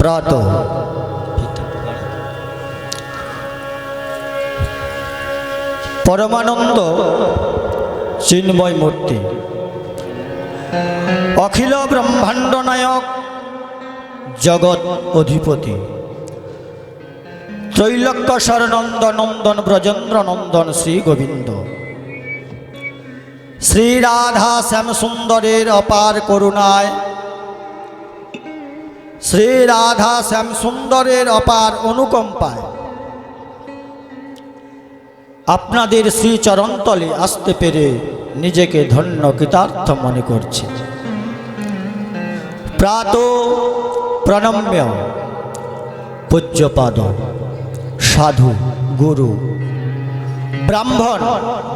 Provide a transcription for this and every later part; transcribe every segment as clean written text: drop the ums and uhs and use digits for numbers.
प्रातः परमानंद चिन्मय मूर्ति अखिल ब्रह्मांड नायक जगत अधिपति त्रैलोक्येश्वर नंदन ब्रजेंद्र नंदन श्री गोविंद श्री राधा श्याम सुंदरेर अपार करुणाय श्री राधा श्याम सुंदरेर अपार अनुकंपाय आपनादेर श्री चरणतले आसते पेरे निजेके धन्य कृतार्थ मने करछि। प्रातो प्रणम्य पूज्यपाद साधु गुरु ब्राह्मण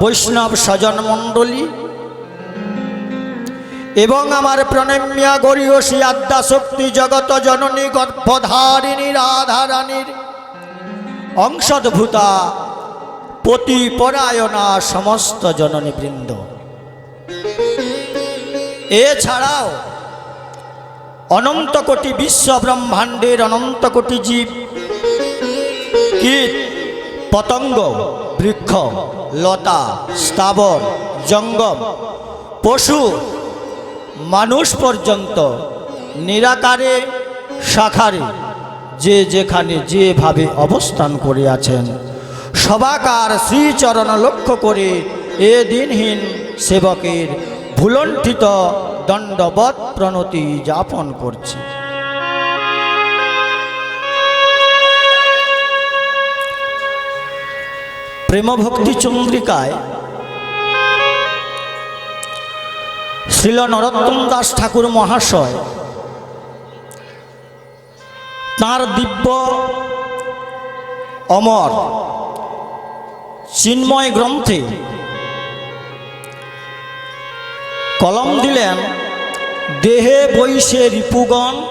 वैष्णव सजन मंडली एवं आमार प्रणम्या गरीयसी आद्या शक्ति जगत जननी गर्भधारिणी राधा रानीर अंशद्भूता पतिपरायणा समस्त जननी बृंद एछाड़ाओ अनंत कोटि विश्व ब्रह्मांडेर अनंत कोटि जीव कीट पतंग वृक्ष लता स्थावर जंगम पशु मानुष पर्यन्त निराकारे साकारे जे जेखाने जे भावे अवस्थान करे आछेन सबाकार श्रीचरण लक्ष्य करे ए दिनहीन सेवकेर भुलंठित दंडवत प्रणति जापन करछि। प्रेम भक्ति चंद्रिकाय श्रील नरोत्तम दास ठाकुर महाशय तार दिव्य अमर चिन्मय ग्रंथे कलम दिलेन देहे बैशे रिपुगण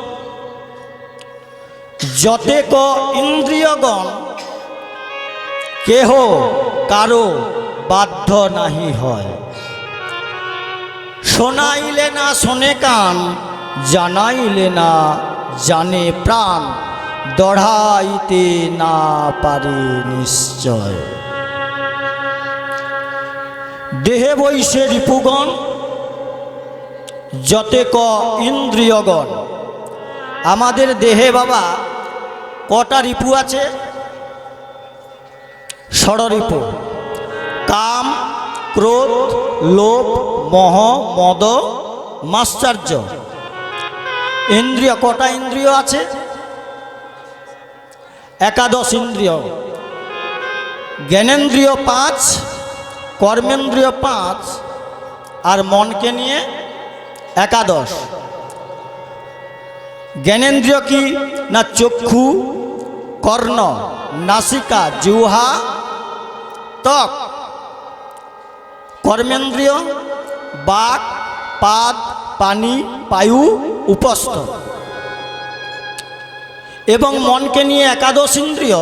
जतेक इंद्रियगण केह कारो बाध्य नाहि हय शोनाइले ना शोने कान जानाइले ना जाने प्राण दढ़ाइते ना पारे निश्चय। देहे बैशे रिपुगण जतेक इंद्रियगण आमादेर देहे बाबा कटा रिपु आछे षड़रिपु काम क्रोध लोभ मोह मद माश्चर्य इंद्रिय कटा इंद्रिय आछे एकादश इंद्रिय ज्ञानेन्द्रिय 5 कर्मेंद्रिय 5 और मन के निये एकादश। ज्ञानेन्द्रिय की ना चक्षु कर्ण नासिका जिह्वा त्वक कर्मेंद्रिय बाक पाद पानी पायु उपस्थ एवं मन के निये एकादश इंद्रिय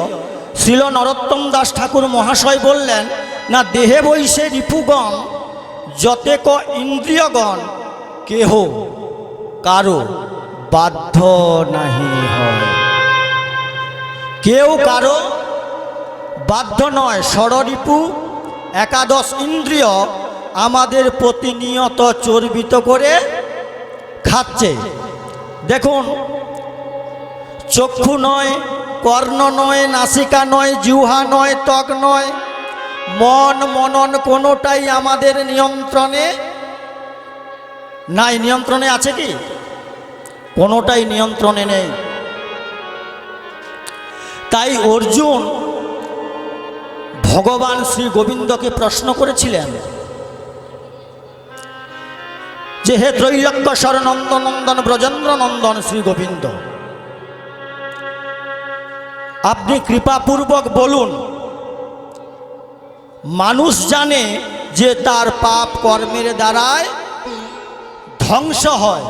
श्रील नरोत्तम दास ठाकुर महाशय बोलें ना देहे बैशे रिपुगण जतेक इंद्रियगण केह कारो बाध्य नहीं है केउ कारो बाध्य नय षड़रिपु एकादश इंद्रिय आमादेर प्रतिनियत चर्बित करे खाচ্ছে। देखुन चक्षु नय कर्ण नय नासिका नय जिह्वा नय त्वक नय मन मनन कोनोटाई आमादेर नियंत्रणे नाई। नियंत्रणे आछे कि कोनोटाई नियंत्रणे नेই। ताई अर्जुन भगवान श्री गोविंद के प्रश्न करेছিলেন যে হে त्रैलोक्येश्वर नंदन ब्रजेंद्र नंदन श्री गोविंद আপনি কৃপাপূর্বক বলুন মানুষ জানে যে তার পাপ কর্মের দ্বারায় ধ্বংস হয়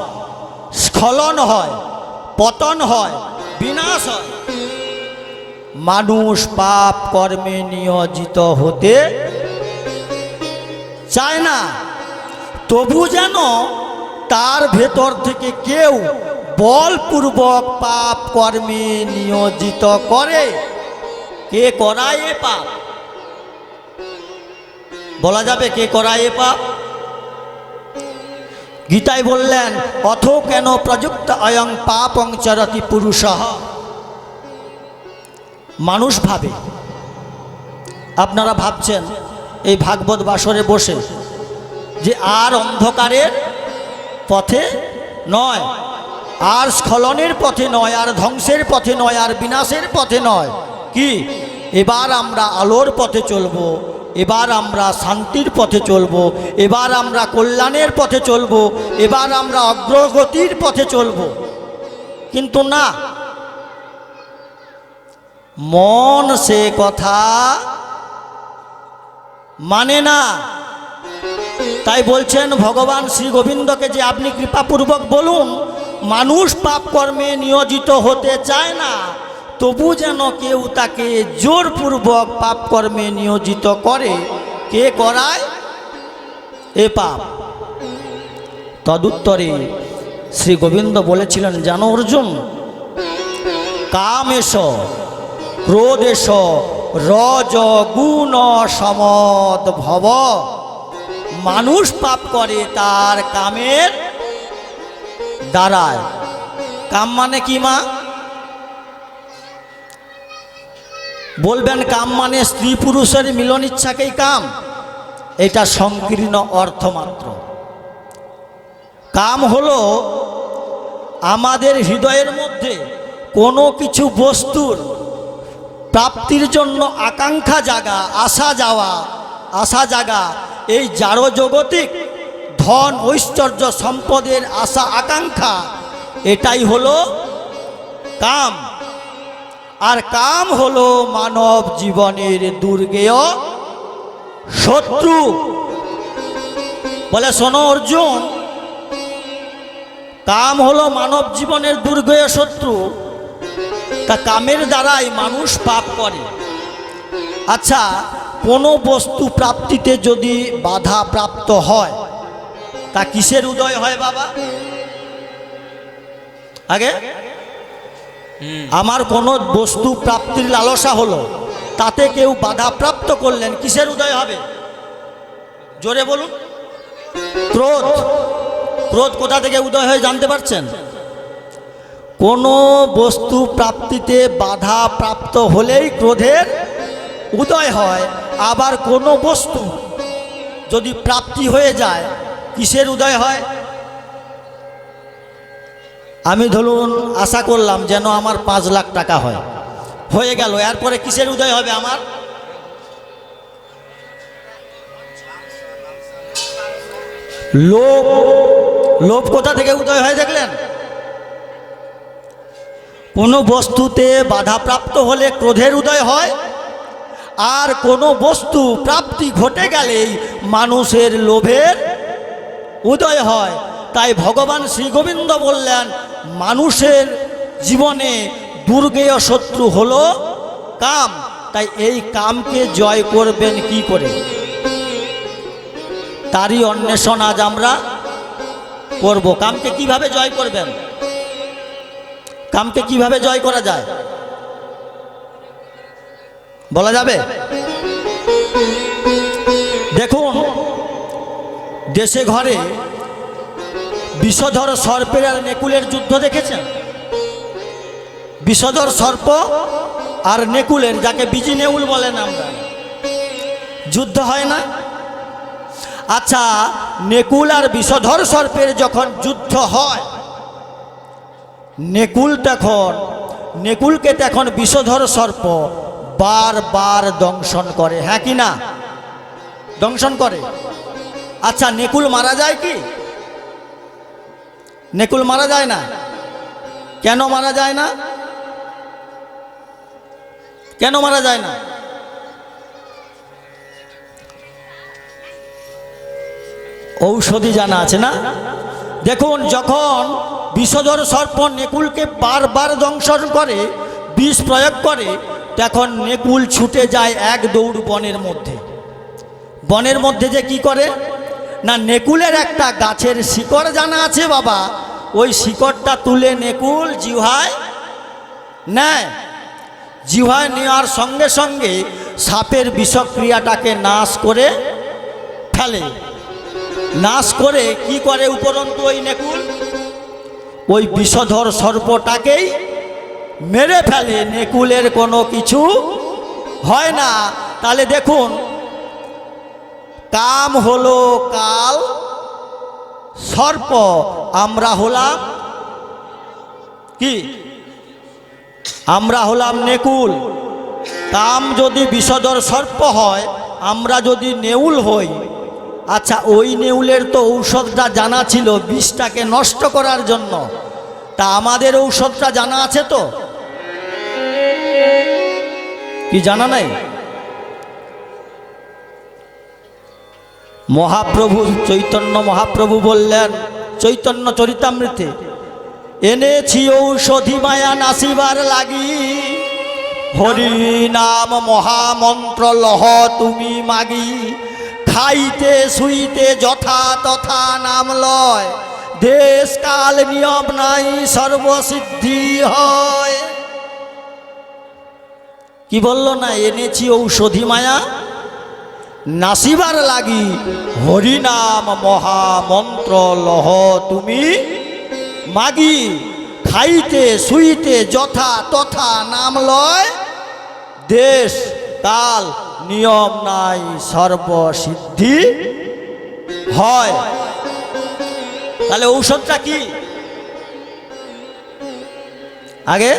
স্খলন হয় পতন হয় বিনাশ হয় মানুষ পাপ কর্মে নিয়োজিত হতে চায় না তবু যেন তার ভেতর থেকে কেউ বলপূর্বক পাপ কর্মে নিয়োজিত করে। কে করায় এ পাপ? বলা যাবে কে করায় এ পাপ? গীতায় বললেন অথ কেন প্রযুক্ত অয়ং পাপং চরতি পুরুষঃ। মানুষ ভাবে, আপনারা ভাবছেন এই ভাগবত বাসরে বসে যে আর অন্ধকারের পথে নয়, আর স্খলনের পথে নয়, আর ধ্বংসের পথে নয়, আর বিনাশের পথে নয়, কি এবার আমরা আলোর পথে চলব, এবার আমরা শান্তির পথে চলব, এবার আমরা কল্যাণের পথে চলব, এবার আমরা অগ্রগতির পথে চলব। কিন্তু না, মন সে কথা মানে না। তাই বলছেন ভগবান শ্রী গোবিন্দকে যে আপনি কৃপাপূর্বক বলুন, মানুষ পাপ কর্মে নিয়োজিত হতে চায় না, তবু যেন কেউ তাকে জোরপূর্বক পাপ কর্মে নিয়োজিত করে। কে করায় এ পাপ? তদুত্তরে শ্রী গোবিন্দ বলেছিলেন, জানো অর্জুন, কামেশ ক্রোধেশ রজ গুণ সমদ ভব। মানুষ পাপ করে তার কামের দ্বারায়। কাম মানে কি মা? বলবেন কাম মানে স্ত্রী পুরুষের মিলন ইচ্ছাকেই কাম? এটা সংকীর্ণ অর্থ মাত্র। কাম হলো আমাদের হৃদয়ের মধ্যে কোনো কিছু বস্তুর প্রাপ্তির জন্য আকাঙ্ক্ষা জাগা, আশা জাগা, এই জাড় জগতিক ধন ঐশ্বর্য সম্পদের আশা আকাঙ্ক্ষা, এটাই হলো কাম। আর কাম হলো মানব জীবনের দুর্গেয় শত্রু। বলে শোনো অর্জুন, কাম হলো মানব জীবনের দুর্গেয় শত্রু। তা কামের দ্বারাই মানুষ পাপ করে। আচ্ছা, কোনো বস্তু প্রাপ্তিতে যদি বাধা প্রাপ্ত হয়, তা কিসের উদয় হয় বাবা? আগে আমার কোনো বস্তু প্রাপ্তির লালসা হলো, তাতে কেউ বাধাপ্রাপ্ত করলেন, কিসের উদয় হবে? জোরে বলুন। ক্রোধ। ক্রোধ কোথা থেকে উদয় হয় জানতে পারছেন? কোনো বস্তু প্রাপ্তিতে বাধা প্রাপ্ত হলেই ক্রোধের উদয় হয়। আবার কোনো বস্তু যদি প্রাপ্তি হয়ে যায়, কিসের উদয় হয়? আমি ধরুন আশা করলাম যেন আমার 5 লাখ টাকা হয়, হয়ে গেল, এরপরে কিসের উদয় হবে আমার? লোভ। লোভ কোথা থেকে উদয় হয় দেখলেন? কোনো বস্তুতে বাধাপ্রাপ্ত হলে ক্রোধের উদয় হয়, আর কোনো বস্তু প্রাপ্তি ঘটে গেলেই মানুষের লোভের উদয় হয়। তাই ভগবান শ্রী গোবিন্দ বললেন, মানুষের জীবনে দুর্গেয় শত্রু হলো কাম। তাই এই কামকে জয় করবেন কি করে, তারই অন্বেষণ আজ আমরা করব। কামকে কিভাবে জয় করবেন? কামকে কিভাবে জয় করা যায় বলা যাবে? দেখুন, দেশে ঘরে বিষধর সর্পের আর নেকুলের যুদ্ধ দেখেছেন? বিষধর সর্প আর নেকুলের, যাকে বিজি নেউল বলেন আমরা, যুদ্ধ হয় না? আচ্ছা, নেকুল আর বিষধর সর্পের যখন যুদ্ধ হয়, নেকুলকে তখন বিষধর সর্প বারবার দংশন করে। হ্যাঁ কি না? দংশন করে। আচ্ছা, নেকুল মারা যায় কি? নেকুল মারা যায় না। কেন মারা যায় না? কেন মারা যায় না? ঔষধি জানা আছে না? দেখুন, যখন বিষধর সর্প নেকুলকে বারবার দংশন করে, বিষ প্রয়োগ করে, তখন নেকুল ছুটে যায় এক দৌড় বনের মধ্যে। বনের মধ্যে যে কি করে না, নেকুলের একটা গাছের শিকড় জানা আছে বাবা, ওই শিকড়টা তুলে নেকুল জিহ্বায় নেয়। জিহ্বায় নেওয়ার সঙ্গে সঙ্গে সাপের বিষক্রিয়াটাকে নাশ করে ফেলে। নাশ করে কি করে উপরন্তু ওই নেকুল ওই বিষধর সর্পটাকেই মেরে ফেলে। নেকুলের কোনো কিছু হয় না। তাহলে দেখুন, কাম হলো কাল সর্প, আমরা হলাম কি? আমরা হলাম নেকুল। কাম যদি বিষধর সর্প হয়, আমরা যদি নেউল হই, আচ্ছা ওই নেউলের তো ঔষধটা জানা ছিল বিষটাকে নষ্ট করার জন্য, তা আমাদের ঔষধটা জানা আছে তো? কি জানা নাই? মহাপ্রভু চৈতন্য মহাপ্রভু বললেন চৈতন্য চরিতামৃতে, এনেছি ঔষধি মায়া নাসিবার লাগি, হরি নাম মহামন্ত্র লহ তুমি মাগি, খাইতে শুইতে যথা তথা নাম লয়, দেশ কাল নিয়ম নাই সর্বসিদ্ধি হয়। কি বলল না? এনেছি ঔষধি মায়া নাসিবার লাগি, হরিনাম মহামন্ত্র লহ তুমি মাগি, খাইতে শুইতে যথা তথা নাম লয়, দেশ কাল নিয়ম নাই সর্বসিদ্ধি হয়। তাহলে ঔষধটা কি? আগে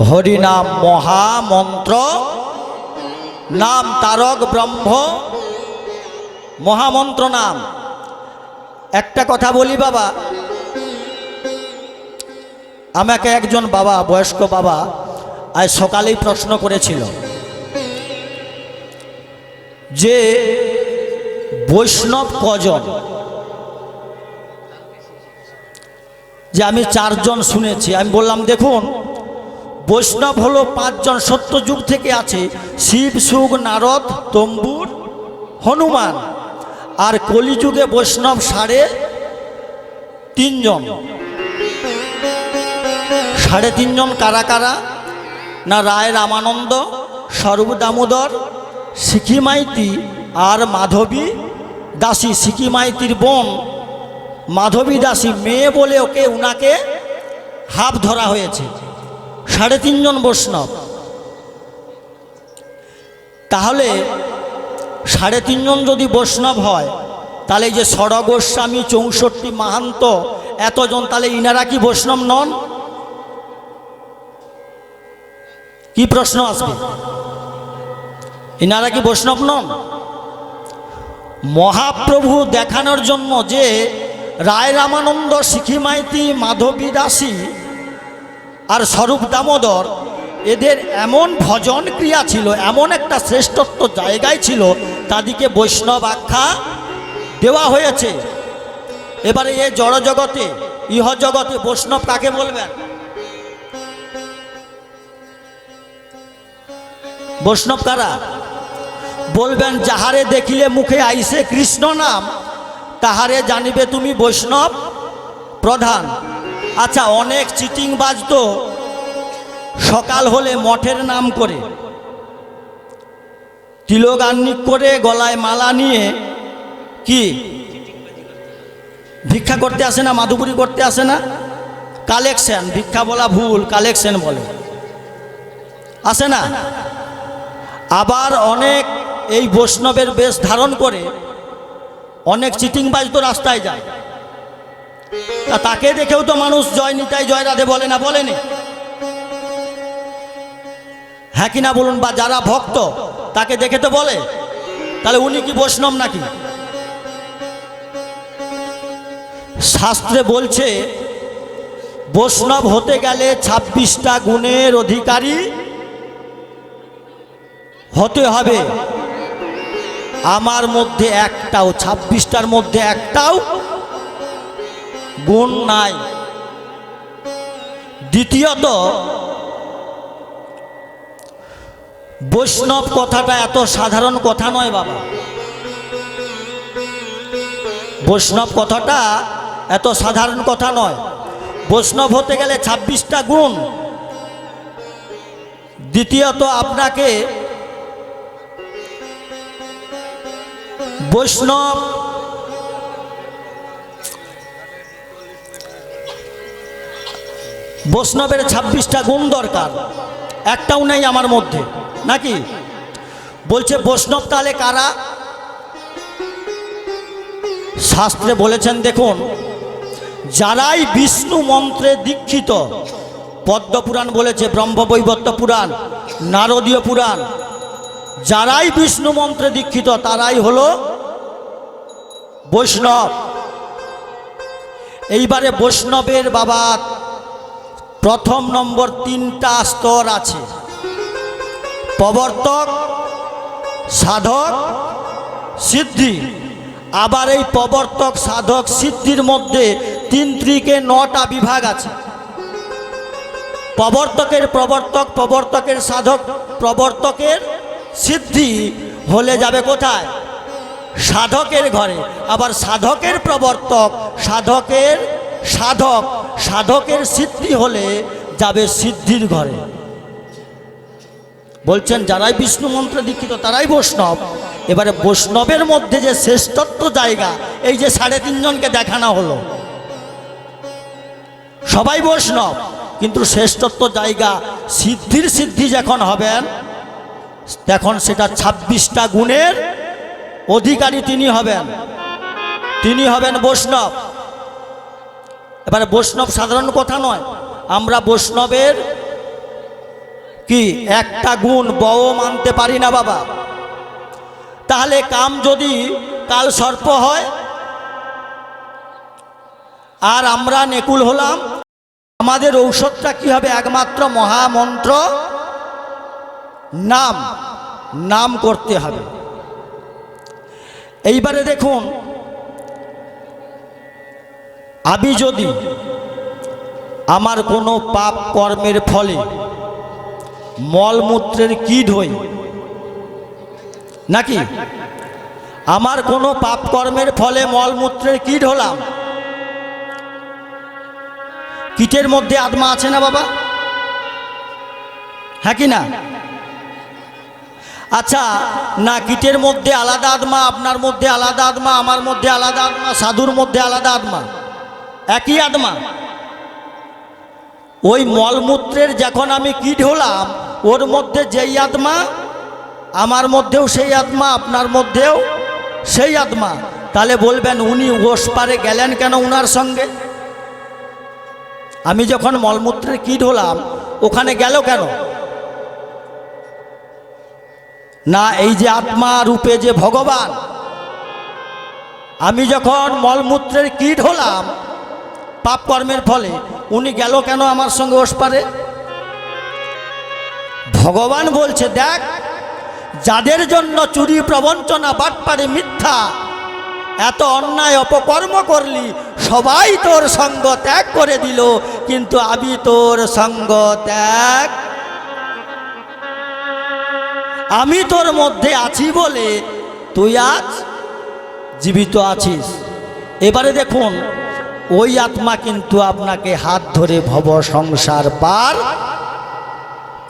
হরিনাম মহামন্ত্র, নাম তারক ব্রহ্ম মহামন্ত্র নাম। একটা কথা বলি বাবা, আমাকে একজন বাবা, বয়স্ক বাবা আজ সকালেই প্রশ্ন করেছিল যে বৈষ্ণব কজন? যে আমি 4 জন শুনেছি। আমি বললাম দেখুন, বৈষ্ণব হলো 5 জন, সত্যযুগ থেকে আছে, শিব শুগ নারদ তম্বুর হনুমান। আর কলিযুগে বৈষ্ণব 3.5 জন। 3.5 জন কারা কারা? না রায় রামানন্দ, স্বরূপ দামোদর, সিকি মাইতি আর মাধবী দাসী। সিকি মাইতির বোন মাধবী দাসী, মেয়ে বলে উনাকে হাফ ধরা হয়েছে। 3.5 জন বৈষ্ণব। তাহলে 3.5 জন যদি বৈষ্ণব হয়, তাহলে যে ষড় গোস্বামী, 64 মাহান্ত, এতজন, তাহলে ইনারা কি বৈষ্ণব নন? কি প্রশ্ন আসবে? ইনারা কি বৈষ্ণব নন? মহাপ্রভু দেখানোর জন্য যে রায় রামানন্দ, সিকি মাইতি, মাধবী দাসী আর স্বরূপ দামোদর, এদের এমন ভজন ক্রিয়া ছিল, এমন একটা শ্রেষ্ঠত্ব জায়গায় ছিল, তাদেরকে বৈষ্ণব আখ্যা দেওয়া হয়েছে। এবারে এ জড় জগতে, ইহ জগতে বৈষ্ণব কাকে বলবেন? বৈষ্ণব কারা? বলবেন যাহারে দেখিলে মুখে আইসে কৃষ্ণ নাম, তাহারে জানিবে তুমি বৈষ্ণব প্রধান। আচ্ছা, অনেক চিটিং বাজতো সকাল হলে মঠের নাম করে, তিলক আহ্নিক করে, গলায় মালা নিয়ে কি ভিক্ষা করতে আসে না, মাধুপুরি করতে আসে না? কালেকশন, ভিক্ষা বলা ভুল, কালেকশন বলে, আসে না? আবার অনেক এই বৈষ্ণবের বেশ ধারণ করে অনেক চিটিংবাজ তো রাস্তায় যায়, তা তাকে দেখেও তো মানুষ জয় নিতাই জয় রাধে বলে না? বলেনি? হ্যাঁ কি না বলুন? বা যারা ভক্ত তাকে দেখে তো বলে, তাহলে উনি কি বৈষ্ণব নাকি? শাস্ত্রে বলছে বৈষ্ণব হতে গেলে 26টা গুণের অধিকারী হতে হবে। আমার মধ্যে একটাও, 26টার মধ্যে একটাও গুণ নাই। দ্বিতীয়ত, বৈষ্ণব কথাটা এত সাধারণ কথা নয় বাবা। বৈষ্ণব কথাটা এত সাধারণ কথা নয়। বৈষ্ণব হতে গেলে 26টা গুণ। দ্বিতীয়ত আপনাকে বৈষ্ণবের 26টা গুণ দরকার, একটাও নেই আমার মধ্যে, নাকি? বলছে বৈষ্ণব তাহলে কারা? শাস্ত্রে বলেছেন, দেখুন, যারাই বিষ্ণু মন্ত্রে দীক্ষিত, পদ্মপুরাণ বলেছে, ব্রহ্মবৈবর্ত পুরাণ, নারদীয় পুরাণ, যারাই বিষ্ণু মন্ত্রে দীক্ষিত তারাই হলো বৈষ্ণব। এইবারে বৈষ্ণবের বাবা প্রথম নম্বর 3টা স্তর আছে: প্রবর্তক, সাধক, সিদ্ধি। আবার এই প্রবর্তক, সাধক, সিদ্ধির মধ্যে 3 ত্রিকে 9টা বিভাগ আছে। প্রবর্তকের প্রবর্তক, প্রবর্তকের সাধক, প্রবর্তকের সিদ্ধি হলে যাবে কোথায়? সাধকের ঘরে। আবার সাধকের প্রবর্তক, সাধকের সাধক, সাধকের সিদ্ধি হলে যাবে সিদ্ধির ঘরে। বলছেন যারাই বিষ্ণু মন্ত্রে দীক্ষিত তারাই বৈষ্ণব। এবারে বৈষ্ণবের মধ্যে যে শ্রেষ্ঠত্ব জায়গা, এই যে 3.5 জনকে দেখানো হলো, সবাই বৈষ্ণব, কিন্তু শ্রেষ্ঠত্ব জায়গা সিদ্ধির সিদ্ধি যখন হবেন তখন সেটা 26টা গুণের অধিকারী তিনি হবেন বৈষ্ণব। এবারে বৈষ্ণব সাধারণ কথা নয়। আমরা বৈষ্ণবের কি একটা গুণ বও মানতে পারি না বাবা। তাহলে কাম যদি কাল সর্প হয় আর আমরা নেকুল হলাম, আমাদের ঔষধটা কি হবে? একমাত্র মহামন্ত্র নাম করতে হবে। এইবারে দেখুন, আমি যদি আমার কোনো পাপ কর্মের ফলে মলমূত্রের কীট হই, নাকি আমার কোনো পাপ কর্মের ফলে মলমূত্রের কীট হলাম, কীটের মধ্যে আত্মা আছে না বাবা? হ্যাঁ কি না? আচ্ছা, না কীটের মধ্যে আলাদা আত্মা, আপনার মধ্যে আলাদা আত্মা, আমার মধ্যে আলাদা আত্মা, সাধুর মধ্যে আলাদা আত্মা, একই আত্মা। ওই মলমূত্রের যখন আমি কীট হলাম, ওর মধ্যে যেই আত্মা, আমার মধ্যেও সেই আত্মা, আপনার মধ্যেও সেই আত্মা। তাহলে বলবেন উনি ওস পারে গেলেন কেন উনার সঙ্গে? আমি যখন মলমূত্রের কীট হলাম ওখানে গেল কেন? না, এই যে আত্মা রূপে যে ভগবান, আমি যখন মলমূত্রের কীট হলাম পাপ কর্মের ফলে, উনি গেল কেন আমার সঙ্গে ওস পারে? ভগবান বলছে, দেখ, যাদের জন্য চুরি, প্রবঞ্চনা, বাটপারি, মিথ্যা, এত অন্যায় অপকর্ম করলি, সবাই তোর সঙ্গ ত্যাগ করে দিল, কিন্তু আমি তোর সঙ্গ ত্যাগ, আমি তোর মধ্যে আছি বলে তুই আজ জীবিত আছিস। এবারে দেখুন, ওই আত্মা কিন্তু আপনাকে হাত ধরে ভব সংসার পার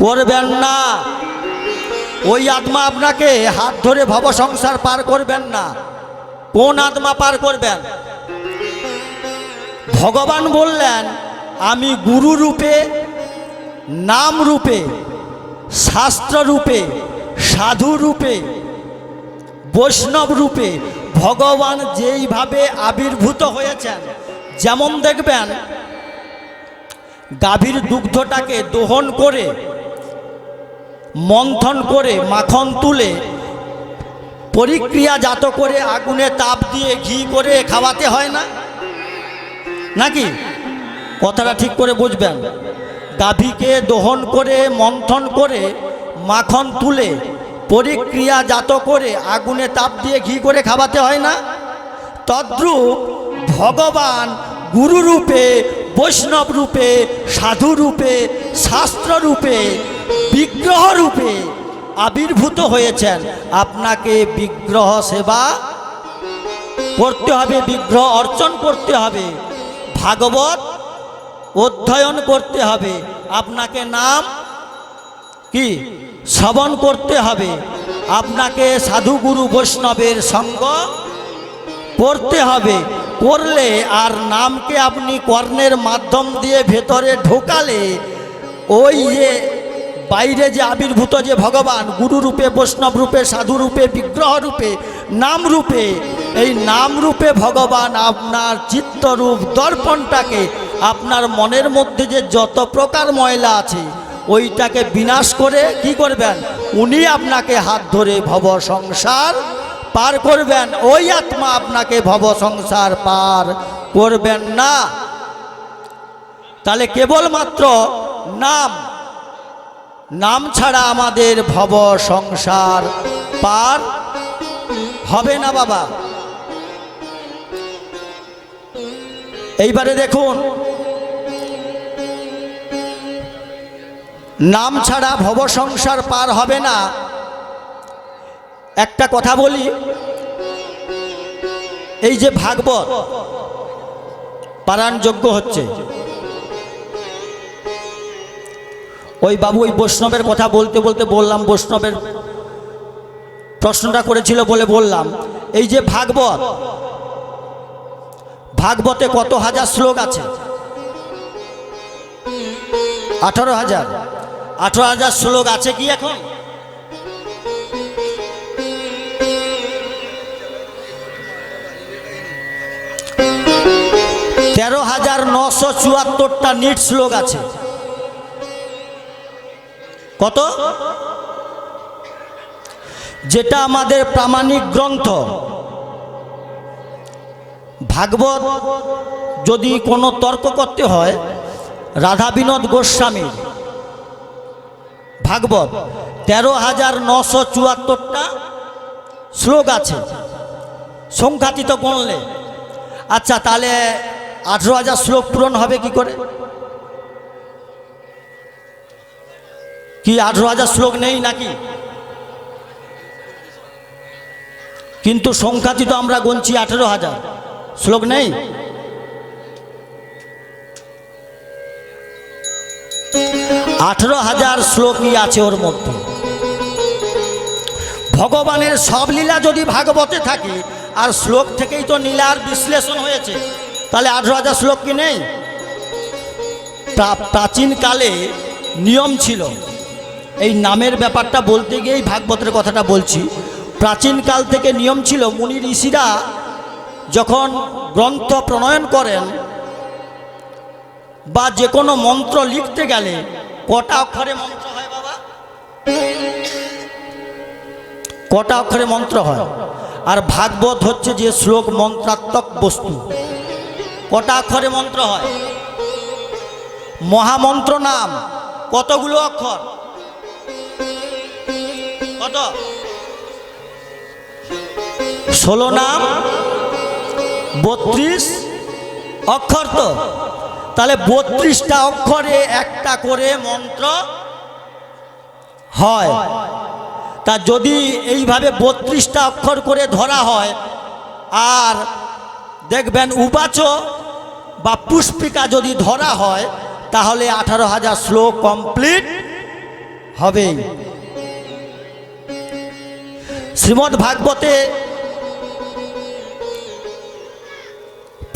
করবেন না। ওই আত্মা আপনাকে হাত ধরে ভব সংসার পার করবেন না। কোন আত্মা পার করবেন? ভগবান বললেন, আমি গুরু রূপে, নাম রূপে, শাস্ত্র রূপে, সাধু রূপে, বৈষ্ণব রূপে ভগবান যেইভাবে আবির্ভূত হয়েছেন, যেমন দেখবেন গাভীর দুগ্ধটাকে দহন করে, মন্থন করে, মাখন তুলে, পরিক্রিয়াজাত করে, আগুনে তাপ দিয়ে ঘি করে খাওয়াতে হয় না, নাকি? কথাটা ঠিক করে বুঝবেন। গাভীকে দহন করে, মন্থন করে, মাখন তুলে, পরিক্রিয়াজাত করে, আগুনে তাপ দিয়ে ঘি করে খাওয়াতে হয় না? তদ্রূপ ভগবান গুরু রূপে, বৈষ্ণব রূপে, সাধু রূপে, শাস্ত্র রূপে, বিগ্রহ রূপে আবির্ভূত হয়েছেন আপনাকে বিগ্রহ সেবা করতে হবে, বিগ্রহ অর্চন করতে হবে, ভাগবত অধ্যয়ন করতে হবে, আপনাকে নাম কি শ্রবণ করতে হবে, আপনাকে সাধুগুরু বৈষ্ণবের সঙ্গ করতে হবে। করলে আর নামকে আপনি কর্ণের মাধ্যম দিয়ে ভেতরে ঢোকালে ওই যে বাইরে যে আবির্ভূত যে ভগবান গুরু রূপে, বৈষ্ণব রূপে, সাধু রূপে, বিগ্রহ রূপে, নাম রূপে, এই নাম রূপে ভগবান আপনার চিত্তরূপ দর্পণটাকে, আপনার মনের মধ্যে যে যত প্রকার ময়লা আছে ওইটাকে বিনাশ করে কি করবেন, উনি আপনাকে হাত ধরে ভব সংসার পার করবেন। ওই আত্মা আপনাকে ভব সংসার পার করবেন না। তাহলে কেবলমাত্র নাম, নাম ছাড়া আমাদের ভব সংসার পার হবে না বাবা। এইবারে দেখুন, নাম ছাড়া ভব সংসার পার হবে না। একটা কথা বলি, এই যে ভাগবত পারায়ণ যজ্ঞ হচ্ছে, ওই বাবু ওই বৈষ্ণবের কথা বলতে বলতে বললাম, বৈষ্ণবের প্রশ্নটা করেছিল বলে বললাম, এই যে ভাগবত, ভাগবতে কত হাজার শ্লোক আছে? 18,000। 18,000 শ্লোক আছে কি এখন? তেরো 13,974টা নিট শ্লোক আছে। কত? যেটা আমাদের প্রামাণিক গ্রন্থ ভাগবত। যদি কোনো তর্ক করতে হয়, রাধা বিনোদ গোস্বামীর ভাগবত 13,974টা শ্লোক আছে সংখ্যাতীত গণলে। আচ্ছা, তাহলে 18,000 শ্লোক পূরণ হবে কি করে? কি 18,000 শ্লোক নেই নাকি? কিন্তু সংখ্যাতীত আমরা গুনছি 18,000 শ্লোক নেই। আঠেরো হাজার শ্লোকই আছে ওর মধ্যে। ভগবানের সব লীলা যদি ভাগবতে থাকে, আর শ্লোক থেকেই তো লীলার বিশ্লেষণ হয়েছে, তাহলে 18,000 শ্লোক কি নেই? প্রাচীনকালে নিয়ম ছিল, এই নামের ব্যাপারটা বলতে গিয়েই ভাগবতের কথাটা বলছি। প্রাচীনকাল থেকে নিয়ম ছিল, মুনি ঋষিরা যখন গ্রন্থ প্রণয়ন করেন বা যে কোনো মন্ত্র লিখতে গেলে কটা অক্ষরে মন্ত্র হয় বাবা? কটা অক্ষরে মন্ত্র হয়? আর ভাগবত হচ্ছে যে শ্লোক মন্ত্রাত্মক বস্তু, কটা অক্ষরে মন্ত্র হয়? মহামন্ত্র নাম কতগুলো অক্ষর? কত? 16 নাম 32 অক্ষর। তো তাহলে 32টা অক্ষরে একটা করে মন্ত্র হয়। তা যদি এইভাবে 32টা অক্ষর করে ধরা হয়, আর দেখবেন উবাচ বা পুষ্পিকা যদি ধরা হয়, তাহলে 18,000 শ্লোক কমপ্লিট হবে। শ্রীমদ্ ভাগবতে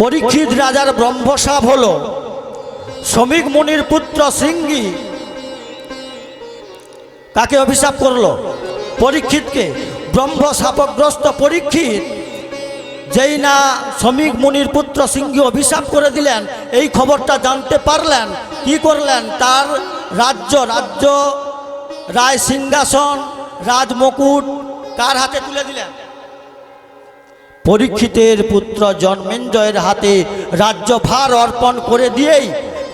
পরীক্ষিত রাজার ব্রহ্মশাপ হলো শ্রমিক মুনির পুত্র শৃঙ্গী। কাকে অভিশাপ করলো? পরীক্ষিতকে। ব্রহ্মশাপগ্রস্ত পরীক্ষিত যেই না শ্রমিক মুনির পুত্র শৃঙ্গী অভিশাপ করে দিলেন, এই খবরটা জানতে পারলেন, কি করলেন? তার রাজ্য রায় সিংহাসন, রাজমুকুট কার হাতে তুলে দিলেন? পরীক্ষিতের পুত্র জন্মেঞ্জয়ের হাতে রাজ্যভার অর্পণ করে দিয়েই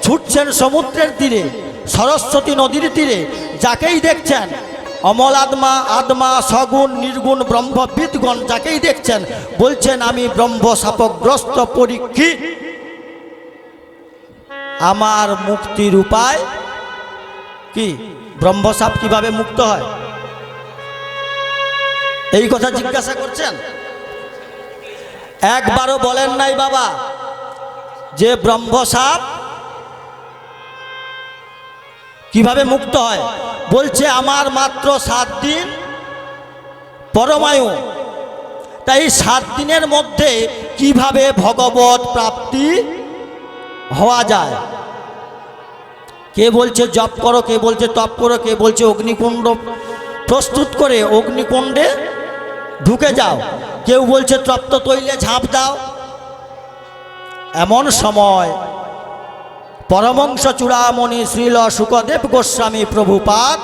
ছুটছেন সমুদ্রের তীরে, সরস্বতী নদীর তীরে। যাকেই দেখছেন, অমল আত্মা সগুণ নির্গুণ ব্রহ্মবিদগণ যাকেই দেখছেন বলছেন, আমি ব্রহ্মশাপগ্রস্ত পরীক্ষিত, আমার মুক্তির উপায় কি? ব্রহ্মশাপ কিভাবে মুক্ত হয়, এই কথা জিজ্ঞাসা করছেন। একবারও বলেন নাই বাবা যে ব্রহ্মসাপ কিভাবে মুক্ত হয়। বলছে আমার মাত্র 7 দিন পরমায়ু, তাই 7 দিনের মধ্যে কিভাবে ভগবত প্রাপ্তি হওয়া যায়। কে বলছে জপ করো, কে বলছে তপ করো, কে বলছে অগ্নিকুণ্ড প্রস্তুত করে অগ্নিকুণ্ডে ঢুকে যাও, কেউ বলছে তপ্ত তৈলে ঝাঁপ দাও। এমন সময় পরমংশ চূড়ামণি শ্রীল শুকদেব গোস্বামী প্রভুপাদ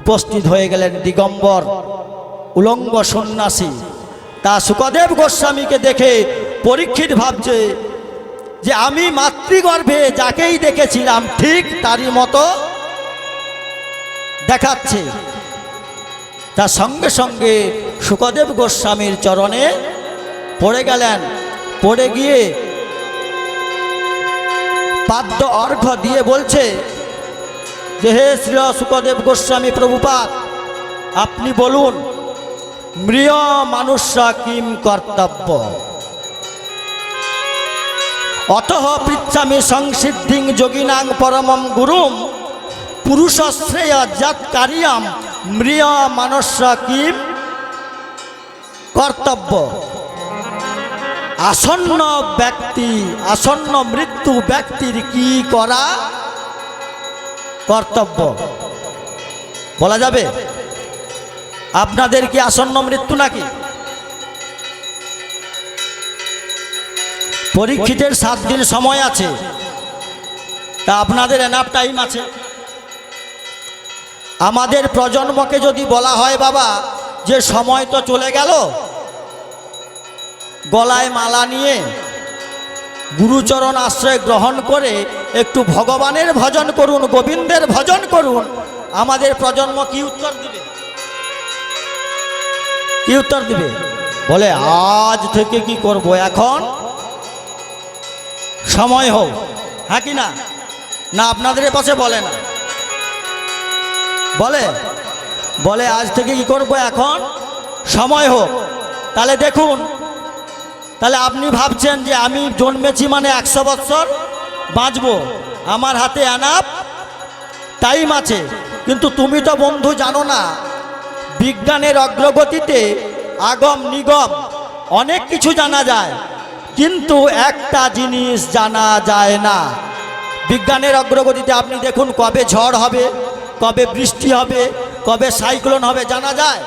উপস্থিত হয়ে গেলেন, দিগম্বর উলঙ্গ সন্ন্যাসী। তা শুকদেব গোস্বামীকে দেখে পরীক্ষিত ভাবছে যে আমি মাতৃগর্ভে যাকেই দেখেছিলাম ঠিক তারই মতো দেখাচ্ছে। তার সঙ্গে সঙ্গে শুকদেব গোস্বামীর চরণে পড়ে গেলেন, পড়ে গিয়ে পাদ্য অর্ঘ্য দিয়ে বলছে যে হে শ্রী শুকদেব গোস্বামী প্রভুপাদ, আপনি বলুন মৃয় মানুষরা কিম কর্তব্য। অতঃ পৃচ্ছামি সংসিদ্ধিং যোগিনাং পরমম গুরুম পুরুষশ্রেয় জাতকারিয়াম মৃয় মানুষরা কিম কর্তব্য। আসন্ন ব্যক্তি, আসন্ন মৃত্যু ব্যক্তির কি করা কর্তব্য বলা যাবে? আপনাদের কি আসন্ন মৃত্যু নাকি? পরীক্ষিতের 7 দিন সময় আছে, তা আপনাদের এনাফ টাইম আছে। আমাদের প্রজন্মকে যদি বলা হয় বাবা যে সময় তো চলে গেল, গলায় মালা নিয়ে গুরুচরণ আশ্রয় গ্রহণ করে একটু ভগবানের ভজন করুন, গোবিন্দের ভজন করুন, আমাদের প্রজন্ম কি উত্তর দিবে? কি উত্তর দিবে? বলে আজ থেকে কি করব, এখন সময় হোক। হ্যাঁ কি না? না আপনাদের পাশে বলে না, বলে বলে আজ থেকে কি করব, এখন সময় হোক। তাহলে দেখুন, তাহলে আপনি ভাবছেন যে আমি জন্মেছি মানে 100 বৎসর বাঁচবো, আমার হাতে এনাফ টাইম আছে। কিন্তু তুমি তো বন্ধু জানো না, বিজ্ঞানের অগ্রগতিতে আগম নিগম অনেক কিছু জানা যায়, কিন্তু একটা জিনিস জানা যায় না। বিজ্ঞানের অগ্রগতিতে আপনি দেখুন কবে ঝড় হবে, কবে বৃষ্টি হবে, কবে সাইক্লোন হবে জানা যায়।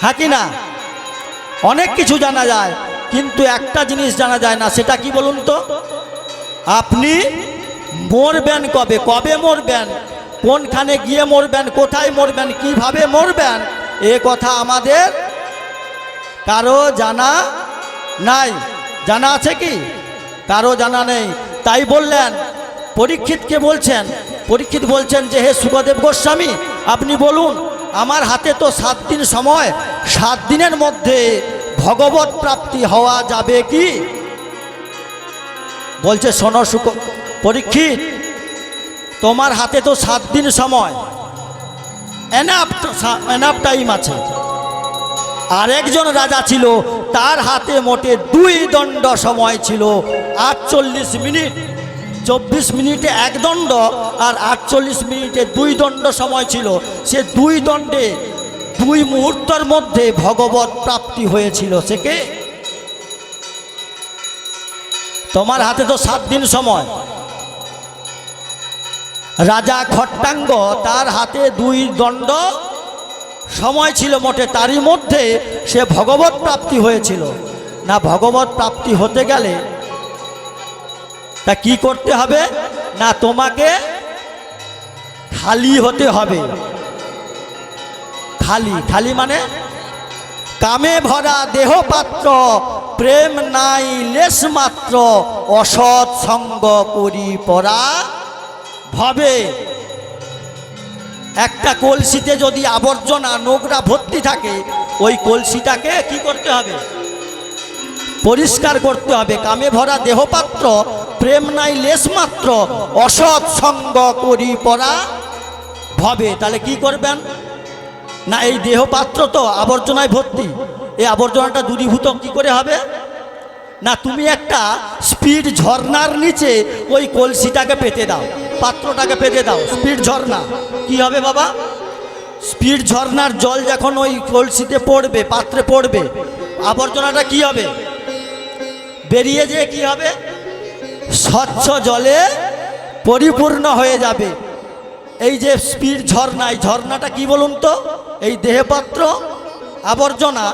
হ্যাঁ কি না? অনেক কিছু জানা যায়, কিন্তু একটা জিনিস জানা যায় না, সেটা কি বলুন তো? আপনি মরবেন কবে, কবে মরবেন, কোনখানে গিয়ে মরবেন, কোথায় মরবেন, কিভাবে মরবেন, এ কথা আমাদের কারো জানা নাই। জানা আছে কি? কারো জানা নেই। তাই বললেন, পরীক্ষিতকে বলছেন, পরীক্ষিত বলছেন যে হে শুকদেব গোস্বামী, আপনি বলুন আমার হাতে তো 7 দিন সময়, 7 দিনের মধ্যে ভগবত প্রাপ্তি হওয়া যাবে কি? বলছে শোনো পরীক্ষিত, তোমার হাতে তো 7 দিন সময়, এনাফ টাইম আছে। আরেকজন রাজা ছিল, তার হাতে মোটে 2 দণ্ড সময় ছিল, 48 মিনিট। 24 মিনিটে 1 দণ্ড আর 48 মিনিটে 2 দণ্ড সময় ছিল। সে 2 দণ্ডে 2 মুহূর্তের মধ্যে ভগবত প্রাপ্তি হয়েছিল। সে কে? তোমার হাতে তো 7 দিন সময়। রাজা খট্টাঙ্গ, তার হাতে 2 দণ্ড সময় ছিল মোটে, তারই মধ্যে সে ভগবত প্রাপ্তি হয়েছিল। না, ভগবত প্রাপ্তি হতে গেলে তা কি করতে হবে? না, তোমাকে খালি হতে হবে। খালি, খালি মানে কামে ভরা দেহপাত্র, প্রেম নাই লেশ মাত্র, অসৎ সঙ্গ করি পরা ভবে। একটা কলসিতে যদি আবর্জনা নোংরা ভর্তি থাকে, ওই কলসিটাকে কি করতে হবে? পরিষ্কার করতে হবে। কামে ভরা দেহপাত্র, প্রেম নাই লেশ মাত্র, অসৎ সঙ্গ করি পরা ভবে। তাহলে কি করবেন? না এই দেহ পাত্র তো আবর্জনায় ভর্তি, এই আবর্জনাটা দূরীভূত কি করে হবে? না তুমি একটা স্পিড ঝর্ণার নিচে ওই কলসিটাকে পেতে দাও, পাত্রটাকে পেতে দাও, স্পিড ঝর্ণা কি হবে বাবা? স্পিড ঝর্ণার জল যখন ওই কলসিতে পড়বে, পাত্রে পড়বে, আবর্জনাটা কি হবে? বেরিয়ে যেয়ে কি হবে? স্বচ্ছ জলে পরিপূর্ণ হয়ে যাবে। এই যে স্পিড ঝর্ণা, এই ঝর্ণাটা কি বলুন তো? এই দেহপাত্র আবর্জনা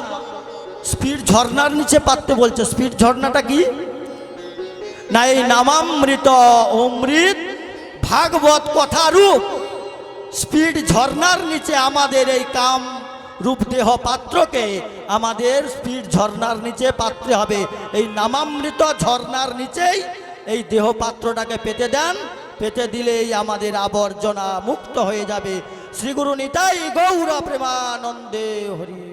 স্পিড ঝর্ণার নিচে পাততে বলছে। স্পিড ঝর্ণাটা কি? না এই নামামৃত অমৃত ভাগবত কথা রূপ স্পিড ঝর্ণার নিচে আমাদের এই কাম রূপ দেহ পাত্রকে আমাদের স্পিড ঝর্ণার নিচে পাত্রে হবে। এই নামামৃত ঝর্ণার নিচেই এই দেহ পাত্রটাকে পেতে দেন, পেতে দিলেই আমাদের আবর্জনা মুক্ত হয়ে যাবে। শ্রী গুরু নিতাই গৌর প্রেমানন্দে হরি।